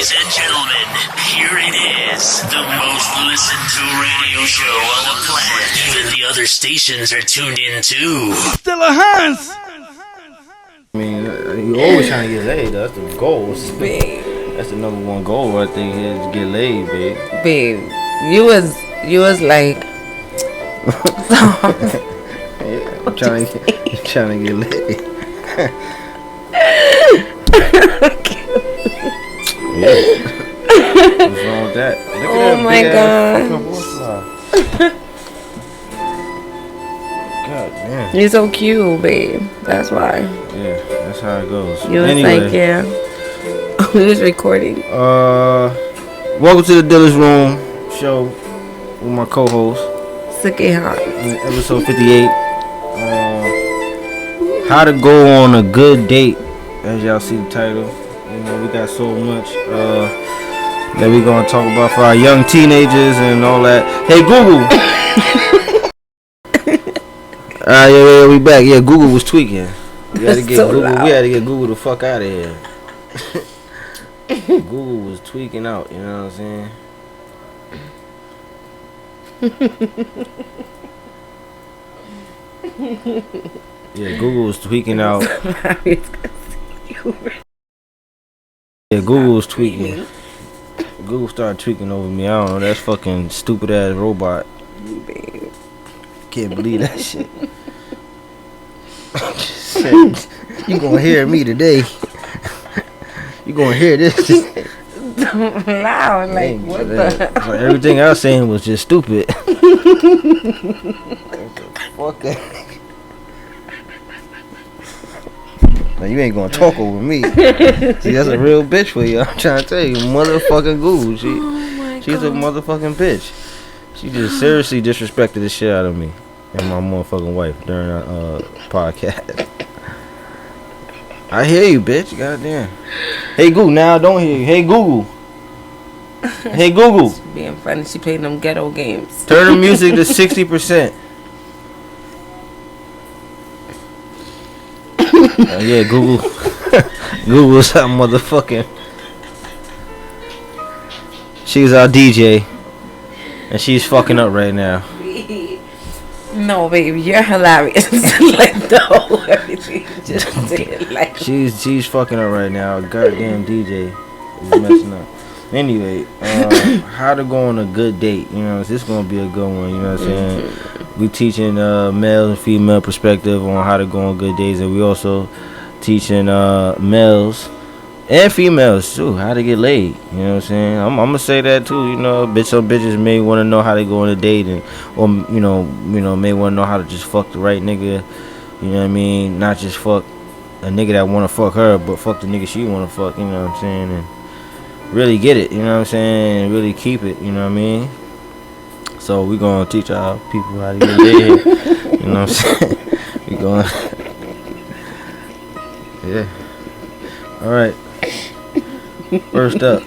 Ladies and gentlemen, here it is, the most listened to radio show on the planet. Even the other stations are tuned in too. Dilla Hans! I mean, you always trying to get laid. That's the goal. Babe. That's the number one goal, I think, is to get laid, babe. Babe, you was like. I'm trying to get laid. Yeah. What's wrong with that? Look Oh at my God. God damn. You're so cute, babe. That's why. Yeah, that's how it goes. You was Anyway, like, yeah. We was recording. welcome to the Dilla's Room show with my co-host. Sukehan. Episode 58. How to go on a good date. As y'all see the title. You know, we got so much that we gonna talk about for our young teenagers and all that. Hey Google. Yeah, we back. Yeah, Google was tweaking. We had to get So Google. loud. We had to get Google the fuck out of here. Google was tweaking out. You know what I'm saying? Yeah, Google was tweaking out. Yeah, Google was tweaking. Google started tweaking over me. I don't know. That's fucking stupid ass robot. Babe. Can't believe that shit. You gonna hear me today. You gonna hear this. Loud. Like, what the? So everything I was saying was just stupid. What the fuck? Now you ain't gonna talk over me. See, that's a real bitch for you. I'm trying to tell you, motherfucking Google. She's a motherfucking bitch. She just seriously disrespected the shit out of me and my motherfucking wife during our podcast. I hear you, bitch. Goddamn. Hey Google, now I don't hear you. Hey Google. Hey Google. Being funny, she played them ghetto games. Turn the music to 60%. Yeah, Google. Google's that motherfucking. She's our DJ, and she's fucking up right now. No, baby, you're hilarious. Like, no, everything you just did. Like, She's fucking up right now. Goddamn DJ is messing up. Anyway, how to go on a good date. You know, this is gonna be a good one. You know what I'm saying? We teaching male and female perspective on how to go on good dates, and we also teaching males and females too how to get laid. You know what I'm saying? I'm gonna say that too. You know, some bitches may want to know how to go on a date, and or you know may want to know how to just fuck the right nigga. You know what I mean? Not just fuck a nigga that want to fuck her, but fuck the nigga she want to fuck. You know what I'm saying? And really get it. You know what I'm saying? And really keep it. You know what I mean? So we gonna teach our people how to get laid. You know what I'm saying? We going. Yeah. All right. First up.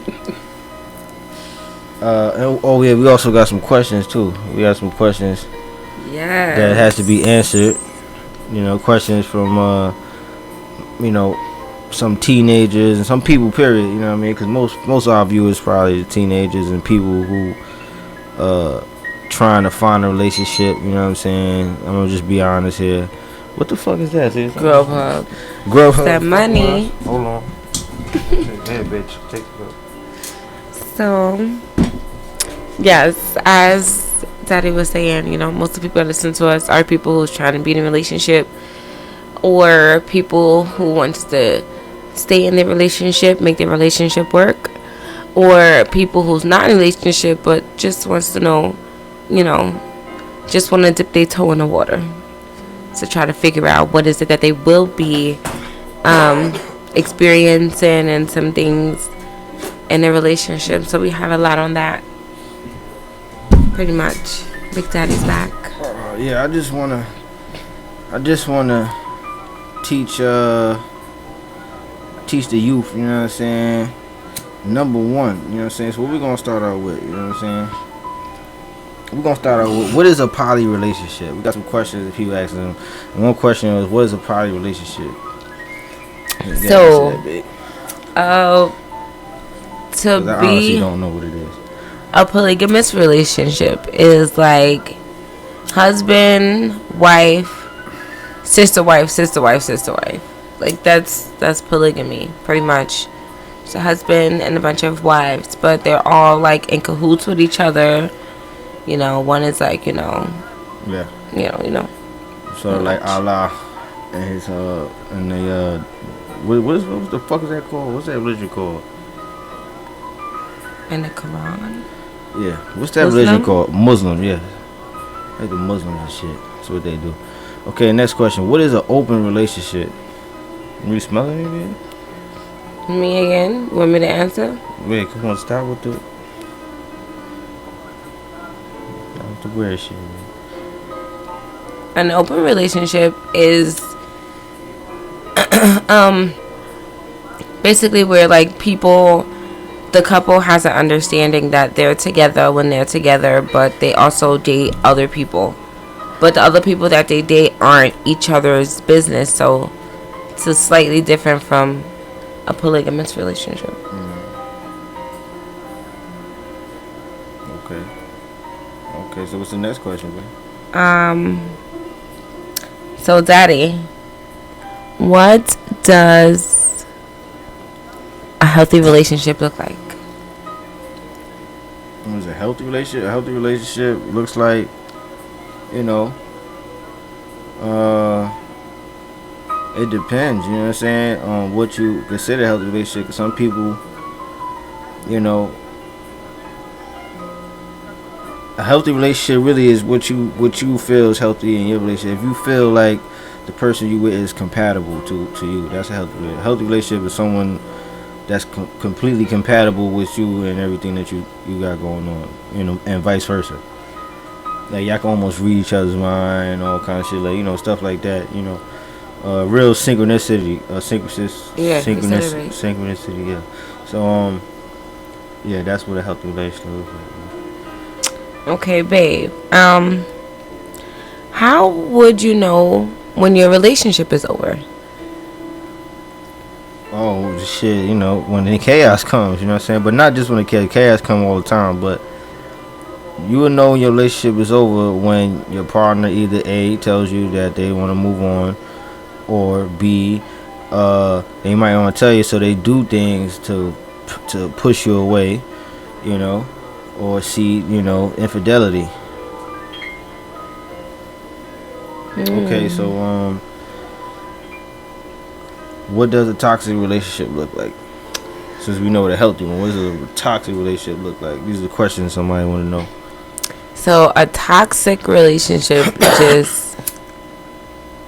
Oh yeah, we also got some questions too. We got some questions yeah, that has to be answered. You know, questions from some teenagers and some people. Period. You know what I mean? Because most of our viewers probably teenagers and people who trying to find a relationship. You know what I'm saying? I'm gonna just be honest here. What the fuck is that? Grubhub. Grubhub. That money. Hold on. Hey, bitch. Take it up. So, yes, as Daddy was saying, you know, most of the people that listen to us are people who's trying to be in a relationship, or people who wants to stay in their relationship, make their relationship work, or people who's not in a relationship but just wants to know, you know, just want to dip their toe in the water to try to figure out what is it that they will be experiencing and some things in their relationship. So we have a lot on that. Pretty much. Big Daddy's back. Yeah, I just wanna teach the youth, you know what I'm saying? Number one, you know what I'm saying? So what we gonna start out with, you know what I'm saying? We're gonna start out with, what is a poly relationship? We got some questions that people asking them. And one question was, what is a poly relationship? So, 'Cause I honestly don't know what it is. A polygamous relationship is like husband, wife, sister, wife, sister, wife, sister, wife. Like that's polygamy, pretty much. It's a husband and a bunch of wives, but they're all like in cahoots with each other. You know, one is like, Yeah. Sort of like Allah and his and the what the fuck is that called? What's that religion called? In the Quran. Yeah. What's that religion called? Muslim. Yeah. Like the Muslims and shit. That's what they do. Okay. Next question. What is an open relationship? You smell anything? Me again? Want me to answer? Wait. Come on. Stop with the weird shit. Man. An open relationship is basically where like the couple has an understanding that they're together when they're together, but they also date other people, but the other people that they date aren't each other's business, so it's slightly different from a polygamous relationship. Okay, so what's the next question, man? So Daddy, what does a healthy relationship look like? What is a healthy relationship? A healthy relationship looks like, it depends, you know what I'm saying, on what you consider a healthy relationship. 'Cause some people, a healthy relationship really is what you feel is healthy in your relationship. If you feel like the person you with is compatible to you, that's a healthy relationship. A healthy relationship is someone that's completely compatible with you and everything that you got going on, and vice versa. Like y'all can almost read each other's mind, all kind of shit, like stuff like that. Real synchronicity, synchronicity. Yeah. So yeah, that's what a healthy relationship looks like. Okay, babe. How would you know when your relationship is over? Oh shit, when the chaos comes, you know what I'm saying? But not just when the chaos comes all the time, but you will know when your relationship is over when your partner either A tells you that they want to move on, or B, they might want to tell you, so they do things to push you away, or C, infidelity. Okay, so what does a toxic relationship look like? Since we know what a healthy one, what does a toxic relationship look like? These are the questions somebody want to know. So a toxic relationship just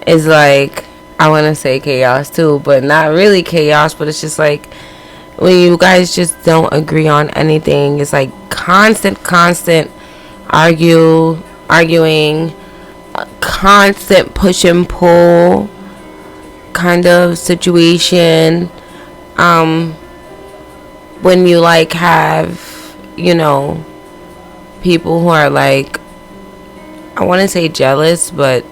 is like, I want to say chaos too, but not really chaos, but it's just like when you guys just don't agree on anything. It's like constant arguing, constant push and pull kind of situation. When you like have, people who are like, I want to say jealous, but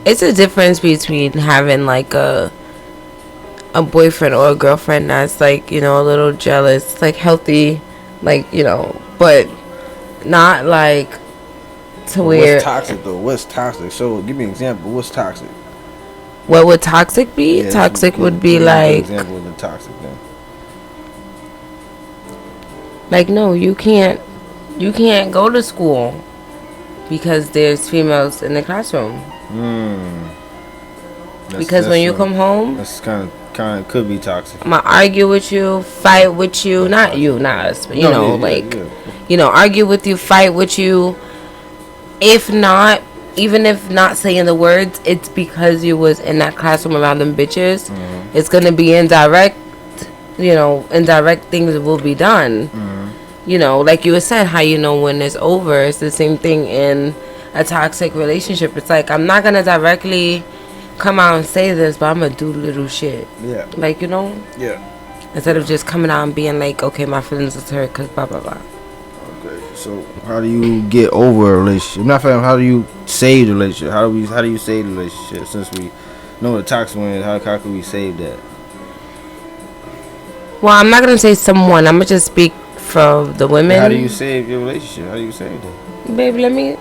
it's a difference between having like a boyfriend or a girlfriend that's like, a little jealous, like healthy, like, but not like to where. What's toxic though? What's toxic? So give me an example. What's toxic? What would toxic be? Yeah, toxic would be like. An example of the toxic thing. Like, no, you can't go to school because there's females in the classroom. Because when you come home, that's kind of could be toxic. I'm gonna argue with you, fight with you, not us, but argue with you, fight with you. If not, even if not saying the words, it's because you was in that classroom around them bitches. It's gonna be indirect. Indirect things will be done. Like you said, how when it's over. It's the same thing in a toxic relationship. It's like, I'm not gonna directly come out and say this, but I'm gonna do little shit. Yeah. Like, Yeah. Instead of just coming out and being like, okay, my feelings is hurt because blah, blah, blah. Okay. So how do you get over a relationship? Not fam. How do you save the relationship? How do you save the relationship? Since we know the toxic one is, how can we save that? Well, I'm not gonna say someone. I'm gonna just speak for the women. How do you save your relationship? How do you save that? Baby, let me.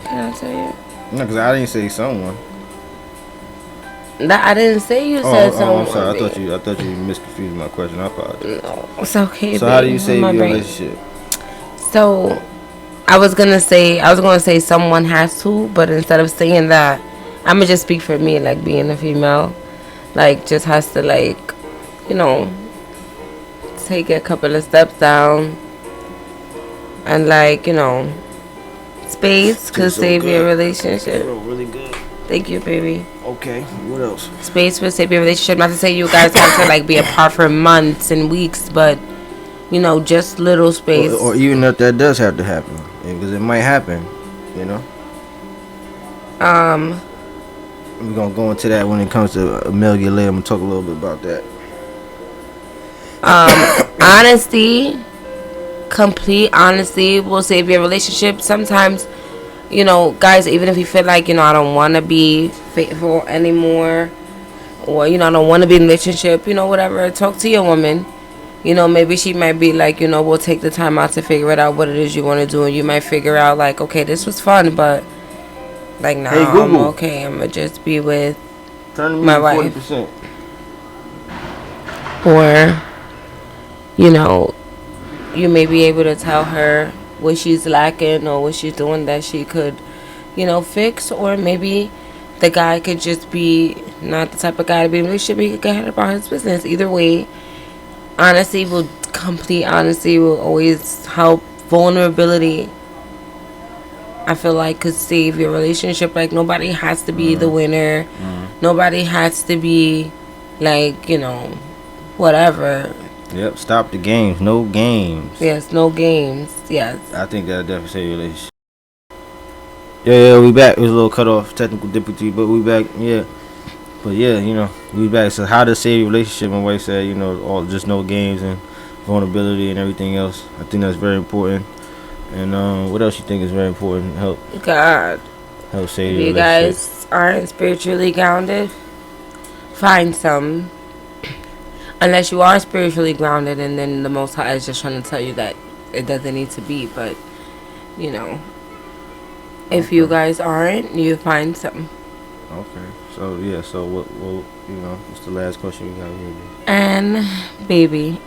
Can I tell you? No, because I didn't say someone. I didn't say you said someone. I'm sorry. I thought you misconfused my question. I apologize. No, it's okay. So babe. how do you save My your brain. relationship? So I was gonna say someone has to, but instead of saying that, I'ma just speak for me, like being a female, like just has to like, you know, take a couple of steps down, and like space could save your relationship. Really good. Thank you, baby. Okay. What else? Space will save your relationship. Not to say you guys have to like be apart for months and weeks, but just little space. Or even if that does have to happen, because it might happen, We're gonna go into that when it comes to male get laid. I'm gonna talk a little bit about that. Honesty, complete honesty will save your relationship. Sometimes, guys, even if you feel like, I don't want to be faithful anymore, or, I don't want to be in a relationship, whatever, talk to your woman. Maybe she might be like, we'll take the time out to figure it out what it is you want to do. And you might figure out like, okay, this was fun, but like, nah, hey, I'm okay. I'm going to just be with my wife. 40%. Or, you may be able to tell her what she's lacking or what she's doing that she could, fix. Or maybe the guy could just be not the type of guy to be in a relationship. He could get ahead about his business. Either way, complete honesty will always help. Vulnerability, I feel like, could save your relationship. Like, nobody has to be the winner. Nobody has to be like, whatever. Yep, stop the games. No games. Yes, no games. Yes. I think that'll definitely save your relationship. Yeah, we back. It was a little cut off, technical difficulty, but we back. Yeah. But yeah, we back. So how to save your relationship? My wife said, all just no games and vulnerability and everything else. I think that's very important. And what else you think is very important? Help save your relationship. You guys aren't spiritually grounded, find some. Unless you are spiritually grounded, and then the Most High is just trying to tell you that it doesn't need to be. But if you guys aren't, you find some. Okay. So yeah. So what? What's the last question we got here? And baby,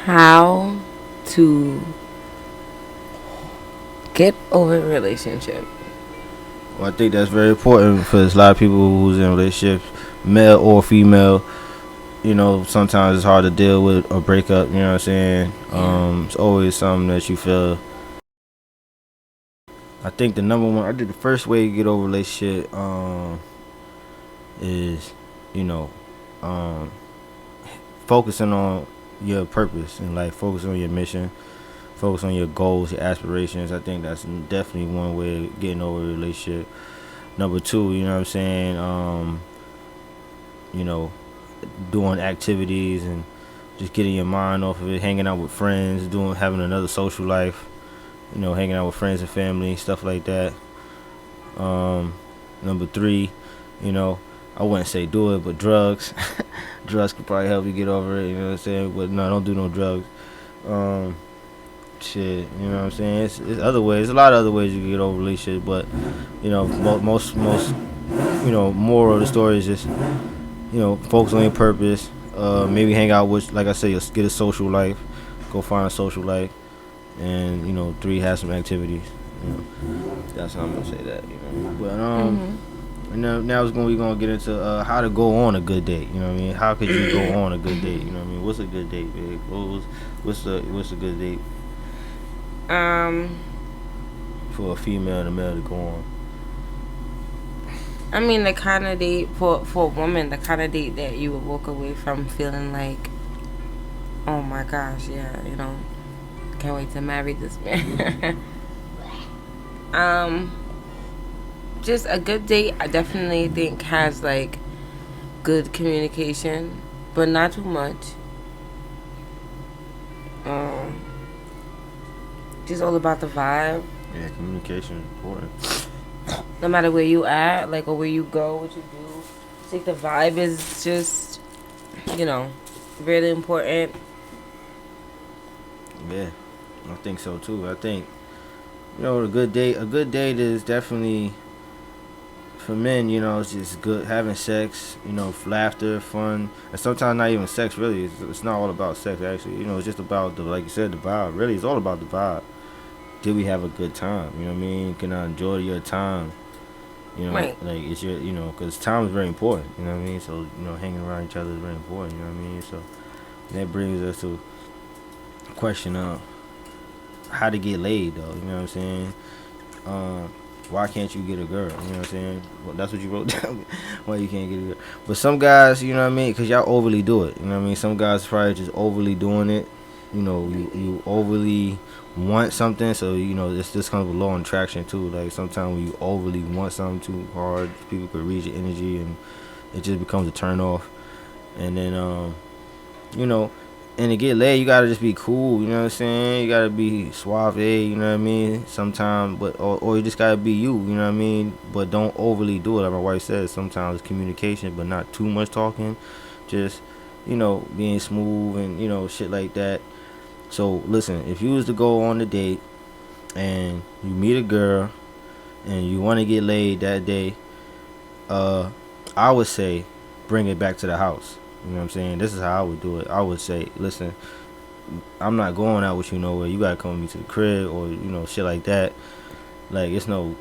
how to get over a relationship? Well, I think that's very important for a lot of people who's in relationships, male or female. Sometimes it's hard to deal with a breakup. You know what I'm saying? It's always something that you feel. I think the number one, I think the first way to get over a relationship is, focusing on your purpose in life, focus on your mission, focus on your goals, your aspirations. I think that's definitely one way of getting over a relationship. Number two, doing activities and just getting your mind off of it, hanging out with friends, having another social life, hanging out with friends and family, stuff like that. Number three, I wouldn't say do it, but drugs. Drugs could probably help you get over it, you know what I'm saying? But no, don't do no drugs. Shit, you know what I'm saying? It's other ways. A lot of other ways you can get over relationship, but most moral of the story is just focus on your purpose. Maybe hang out with, like I said, get a social life, go find a social life, and three, have some activities. That's how I'm gonna say that. But and now we're gonna get into how to go on a good date. You know what I mean? How could you go on a good date? You know what I mean? What's a good date, babe? What's a good date? For a female and a male to go on. I mean, the kind of date for a woman, the kind of date that you would walk away from feeling like, oh my gosh, yeah, can't wait to marry this man. Just a good date, I definitely think has like good communication, but not too much. Just all about the vibe. Yeah, communication is important. No matter where you at, like, or where you go, what you do. I think the vibe is just, really important. Yeah, I think so too. I think a good date is definitely for men. It's just good having sex. Laughter, fun, and sometimes not even sex. Really, it's not all about sex. Actually, it's just about the like you said, the vibe. Really, it's all about the vibe. Did we have a good time? You know what I mean? Can I enjoy your time? Right. Like it's your, because time is very important. You know what I mean? So hanging around each other is very important. You know what I mean? So that brings us to a question of how to get laid, though. You know what I'm saying? Why can't you get a girl? You know what I'm saying? Well, that's what you wrote down. Why you can't get a girl? But some guys, you know what I mean? Because y'all overly do it. You know what I mean? Some guys probably just overly doing it. You overly want something, so it's just kind of a law of attraction too. Like sometimes when you overly want something too hard, people could read your energy, and it just becomes a turn off. And then you know, and to get laid, you gotta just be cool. You know what I'm saying? You gotta be suave. You know what I mean? Sometimes, but or you just gotta be you. You know what I mean? But don't overly do it. Like my wife says, sometimes it's communication, but not too much talking. Just being smooth and shit like that. So listen, if you was to go on a date and you meet a girl and you want to get laid that day, I would say bring it back to the house. You know what I'm saying? This is how I would do it. I would say, listen, I'm not going out with you nowhere. You gotta come with me to the crib, or shit like that. Like it's no,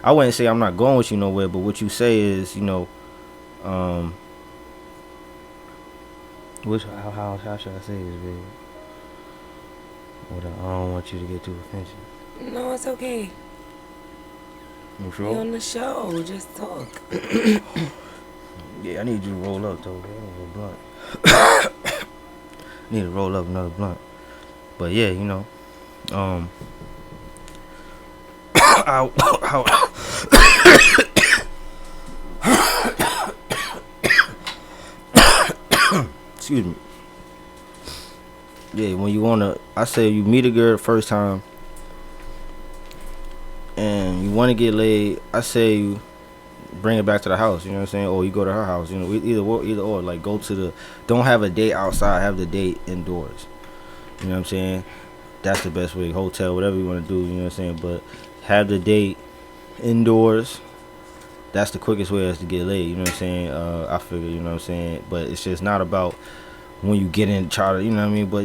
I wouldn't say I'm not going with you nowhere, but what you say is, which how should I say this, baby? I don't want you to get too offensive. No, it's okay. You sure? Be on the show. Just talk. Yeah, I need you to roll up though, man. I need a blunt. Need to roll up another blunt. But yeah, excuse me. Yeah, when I say you meet a girl the first time and you want to get laid, I say you bring it back to the house. You know what I'm saying? Or you go to her house. Either or. Like don't have a date outside. Have the date indoors. You know what I'm saying? That's the best way. Hotel, whatever you want to do. You know what I'm saying? But have the date indoors. That's the quickest way as to get laid. You know what I'm saying? I figure. You know what I'm saying? But it's just not about when you get in charter, you know what I mean? But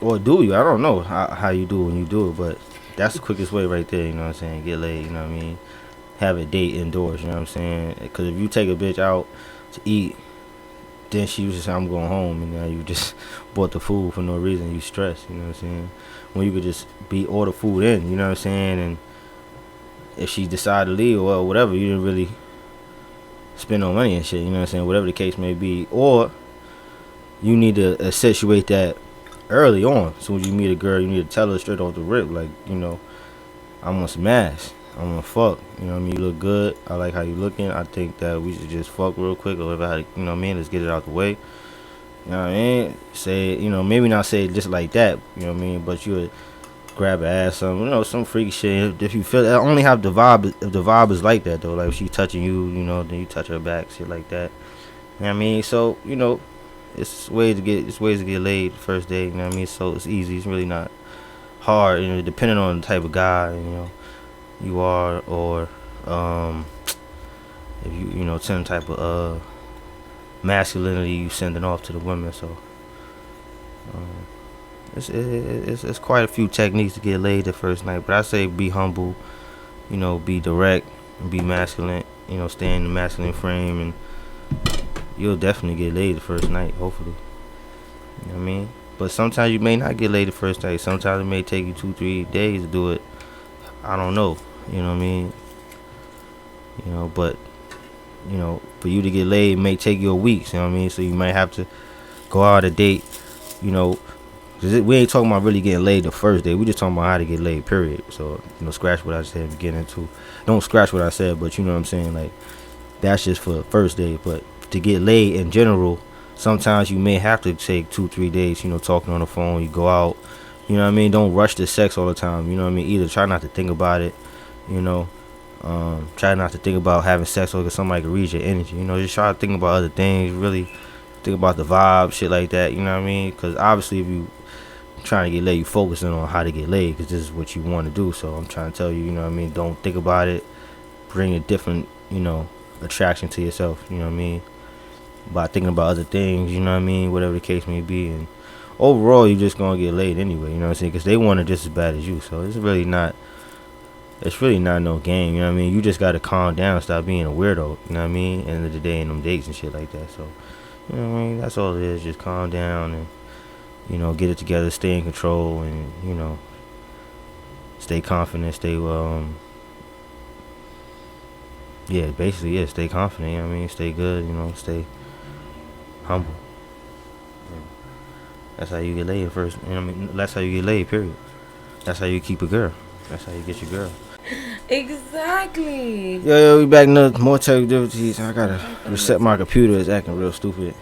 or do you? I don't know how you do when you do it, but that's the quickest way right there. You know what I'm saying? Get laid. You know what I mean? Have a date indoors. You know what I'm saying? Because if you take a bitch out to eat, then she was just say, I'm going home, and now you just bought the food for no reason. You stressed. You know what I'm saying? When you could just order food in. You know what I'm saying? And if she decided to leave or whatever, you didn't really spend no money and shit. You know what I'm saying? Whatever the case may be, or you need to accentuate that early on. So when you meet a girl, you need to tell her straight off the rip, like, I'm gonna smash, I'm gonna fuck. You know what I mean? You look good. I like how you looking. I think that we should just fuck real quick, or if I had, you know what I mean? Let's get it out the way. You know what I mean? Say it, maybe not say it just like that. You know what I mean? But you would grab her ass, some freaky shit. If you feel, I only have the vibe. If the vibe is like that though, like if she touching you, then you touch her back, shit like that. You know what I mean? So it's ways to get laid the first day. You know what I mean? So it's easy. It's really not hard. Depending on the type of guy you are, or if you some type of masculinity you sending off to the women. So it's quite a few techniques to get laid the first night. But I say be humble. Be direct and be masculine. Stay in the masculine frame, and you'll definitely get laid the first night, hopefully. You know what I mean? But sometimes you may not get laid the first night. Sometimes it may take you 2-3 days to do it. I don't know. You know what I mean? But for you to get laid, it may take you a week. You know what I mean? So you might have to go out a date. Cause we ain't talking about really getting laid the first day. We just talking about how to get laid, period. So scratch what I said at the beginning too. Don't scratch what I said, but you know what I'm saying. Like that's just for the first day. But to get laid in general, sometimes you may have to take 2-3 days, talking on the phone. You go out, you know what I mean? Don't rush the sex all the time, you know what I mean? Either try not to think about it, try not to think about having sex, or somebody can read your energy, just try to think about other things, really think about the vibe, shit like that. You know what I mean? Because obviously, if you trying to get laid, you focusing on how to get laid because this is what you want to do. So I'm trying to tell you, you know what I mean? Don't think about it. Bring a different, attraction to yourself. You know what I mean? By thinking about other things. You know what I mean? Whatever the case may be, and overall, you're just gonna get laid anyway. You know what I'm saying? Because they want it just as bad as you. So it's really not. It's really not no game. You know what I mean? You just gotta calm down, stop being a weirdo. You know what I mean? End of the day, in them dates and shit like that. So, you know what I mean? That's all it is. Just calm down and get it together, stay in control, and stay confident, stay basically, stay confident. You know what I mean? Stay good. Stay humble. Yeah. That's how you get laid first. You know what I mean? That's how you get laid. Period. That's how you keep a girl. That's how you get your girl. Exactly. Yo, we back now. More tech difficulties. I gotta reset my computer. It's acting real stupid.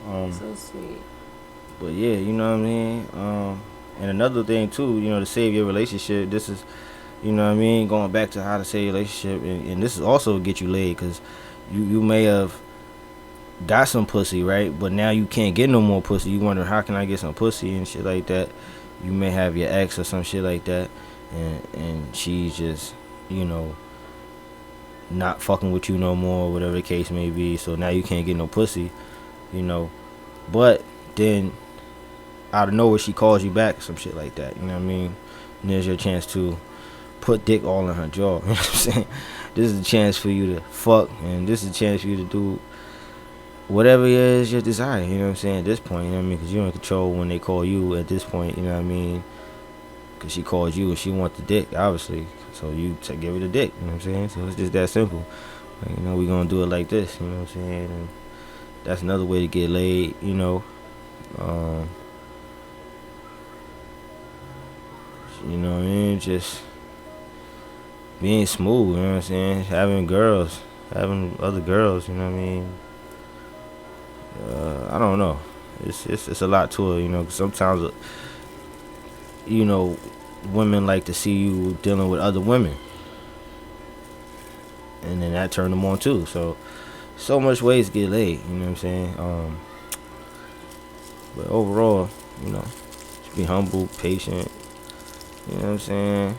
So sweet. But yeah, you know what I mean. And another thing too, to save your relationship. This is, what I mean, going back to how to save your relationship, and this is also get you laid, because you may have got some pussy, right? But now you can't get no more pussy. You wonder, how can I get some pussy and shit like that. You may have your ex or some shit like that, and she's just, not fucking with you no more, whatever the case may be. So now you can't get no pussy, But then out of nowhere she calls you back or some shit like that. You know what I mean? And there's your chance to put dick all in her jaw. You know what I'm saying? This is a chance for you to fuck, and this is a chance for you to do whatever it is your desire. You know what I'm saying? At this point, you know what I mean? Because you're in control when they call you at this point. You know what I mean? Because she calls you and she wants the dick, obviously. So you give her the dick. You know what I'm saying? So it's just that simple. Like, we're going to do it like this. You know what I'm saying? And that's another way to get laid, You know what I mean? Just being smooth, you know what I'm saying? Having other girls, you know what I mean? I don't know. It's a lot to it, 'cause sometimes, women like to see you dealing with other women. And then that turned them on too. So much ways to get laid, you know what I'm saying? But overall, just be humble, patient, you know what I'm saying?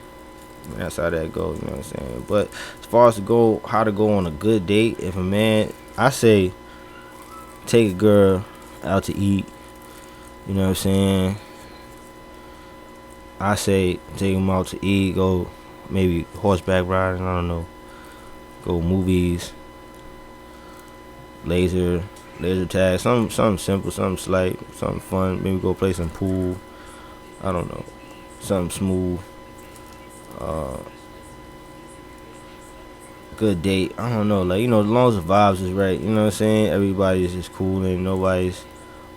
That's how that goes, you know what I'm saying? But as far as how to go on a good date, if a man, I say, take a girl out to eat, you know what I'm saying? I say, take them out to eat, go maybe horseback riding, I don't know, go movies, laser tag, something simple, something slight, something fun, maybe go play some pool, I don't know, something smooth. Good date, I don't know, like, as long as the vibes is right, you know what I'm saying? Everybody's just cool and nobody's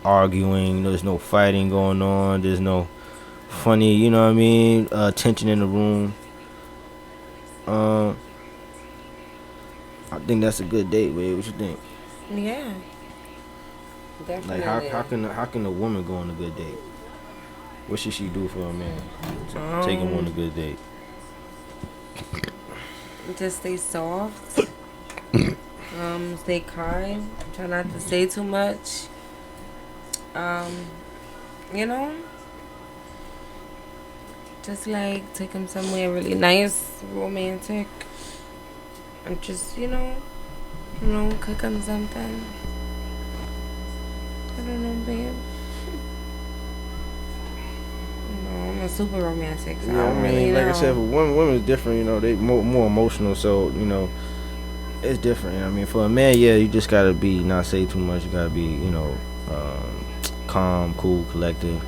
arguing, there's no fighting going on, there's no funny, you know what I mean, tension in the room. I think that's a good date, babe. What you think? Yeah. Definitely. Like, how can a woman go on a good date? What should she do for a man to take him on a good date? Just stay soft. Stay kind. Try not to say too much. Just like take him somewhere really nice, romantic, and just cook him something. I don't know, babe. I'm a super romantic, so Yeah, I don't really like know. I said, for women's different, they more emotional, so, it's different. I mean, for a man, yeah, you just gotta not say too much, you gotta be, calm, cool, collective.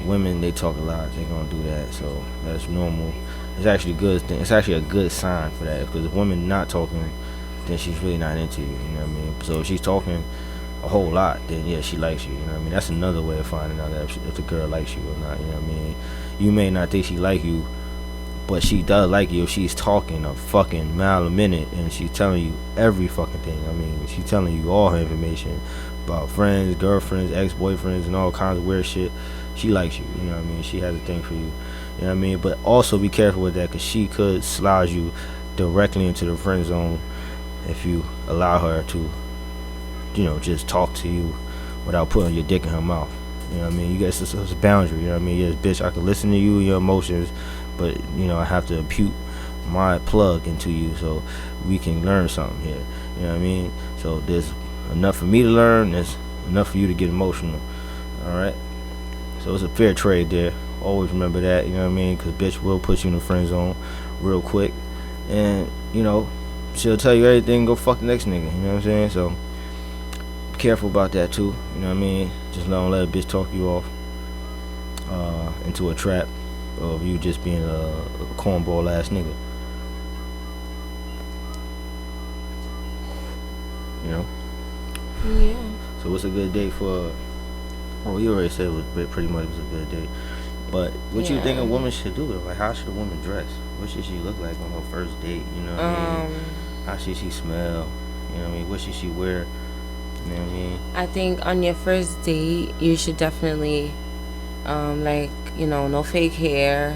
Women, they talk a lot, they gonna do that, so that's normal. It's actually a good thing, it's actually a good sign for that, because if women not talking, then she's really not into you, you know what I mean? So if she's talking a whole lot, then yeah, she likes you, you know what I mean? That's another way of finding out if the girl likes you or not, you know what I mean? You may not think she like you, but she does like you if she's talking a fucking mile a minute and she's telling you every fucking thing. I mean, she's telling you all her information about friends, girlfriends, ex-boyfriends, and all kinds of weird shit. She likes you, you know what I mean? She has a thing for you, you know what I mean? But also be careful with that, because she could slide you directly into the friend zone if you allow her to just talk to you without putting your dick in her mouth. You know what I mean? You guys, it's a boundary. You know what I mean? Yes, bitch, I can listen to you, your emotions, but I have to impute my plug into you so we can learn something here. You know what I mean? So there's enough for me to learn. There's enough for you to get emotional. All right. So it's a fair trade there. Always remember that. You know what I mean? Because bitch will put you in the friend zone real quick, and she'll tell you everything. Go fuck the next nigga. You know what I'm saying? So be careful about that too. You know what I mean? Just don't let a bitch talk you off into a trap of you just being a cornball ass nigga. Yeah. So what's a good date for? Oh, you already said it was pretty much was a good date. But what you think a woman should do? Like, how should a woman dress? What should she look like on her first date? You know what I mean? How should she smell? You know what I mean? What should she wear? You know what I mean? I think on your first date, you should definitely, no fake hair.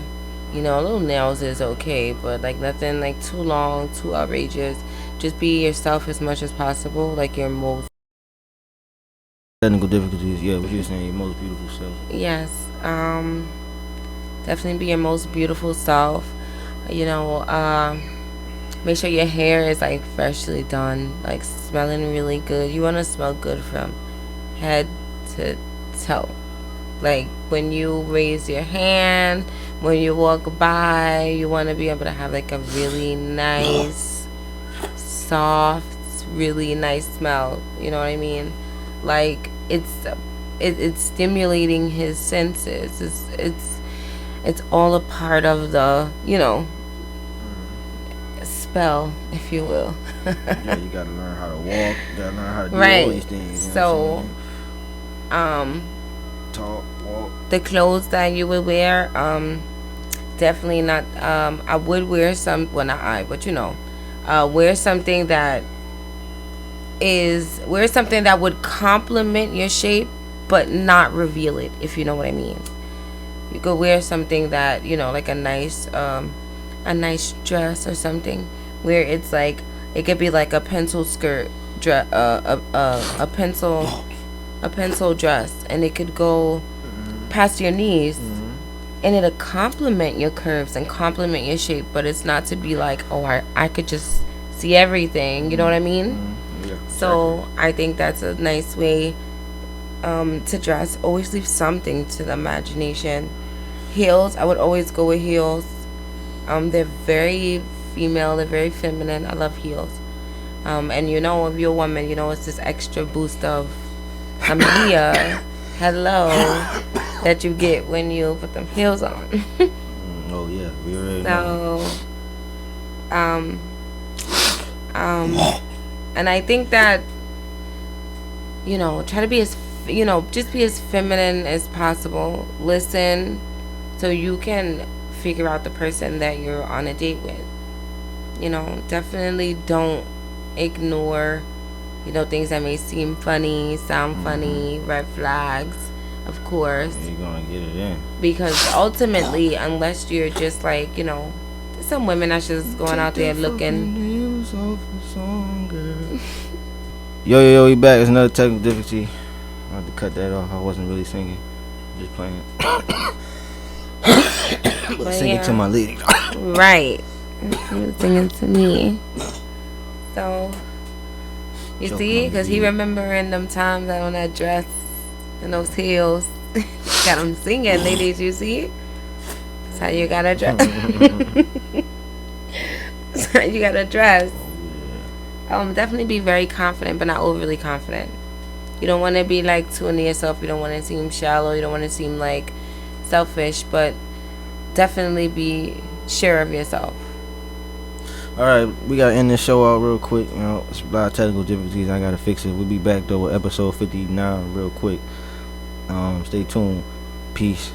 Little nails is okay, but like nothing like too long, too outrageous. Just be yourself as much as possible, like your most technical difficulties. Yeah, what you're saying, your most beautiful self. Yes, definitely be your most beautiful self. Make sure your hair is like freshly done, like smelling really good. You want to smell good from head to toe. Like when you raise your hand, when you walk by, you want to be able to have like a really nice, soft, really nice smell. You know what I mean? Like it's stimulating his senses. It's all a part of the spell, if you will. Yeah, you gotta learn how to walk. You gotta learn how to do right. all these things. So, talk, walk. The clothes that you would wear, definitely not. I would wear some. Well, not I, but wear something that would complement your shape, but not reveal it. If you know what I mean. You could wear something that like a nice dress or something, where it's like it could be like a pencil skirt, a pencil dress, and it could go past your knees, and it'll complement your curves and complement your shape, but it's not to be like, oh, I could just see everything. You know what I mean? Yeah, so I think that's a nice way to dress. Always leave something to the imagination. Heels, I would always go with heels. They're very female, they're very feminine. I love heels. And if you're a woman, it's this extra boost of I'm here, hello, that you get when you put them heels on. Oh yeah, we already know. And I think that try to be as just be as feminine as possible. Listen, so you can figure out the person that you're on a date with. Definitely don't ignore things that may seem funny, sound funny, red flags, of course. You're gonna get it in. Because ultimately, unless you're just like, some women that's just going out there looking. Yo, we back. It's another technical difficulty. I had to cut that off. I wasn't really singing. Just playing. Singing to my lady. Right. He was singing to me. So, you see? Because he remembering them times on that dress and those heels. Got him singing, ladies, you see? That's how you gotta dress. That's how you gotta dress. Definitely be very confident, but not overly confident. You don't want to be like too into yourself. You don't want to seem shallow. You don't want to seem like selfish, but definitely be sure of yourself. Alright, we gotta end this show out real quick. It's a lot of technical difficulties. I gotta fix it. We'll be back though with episode 59 real quick. Stay tuned. Peace.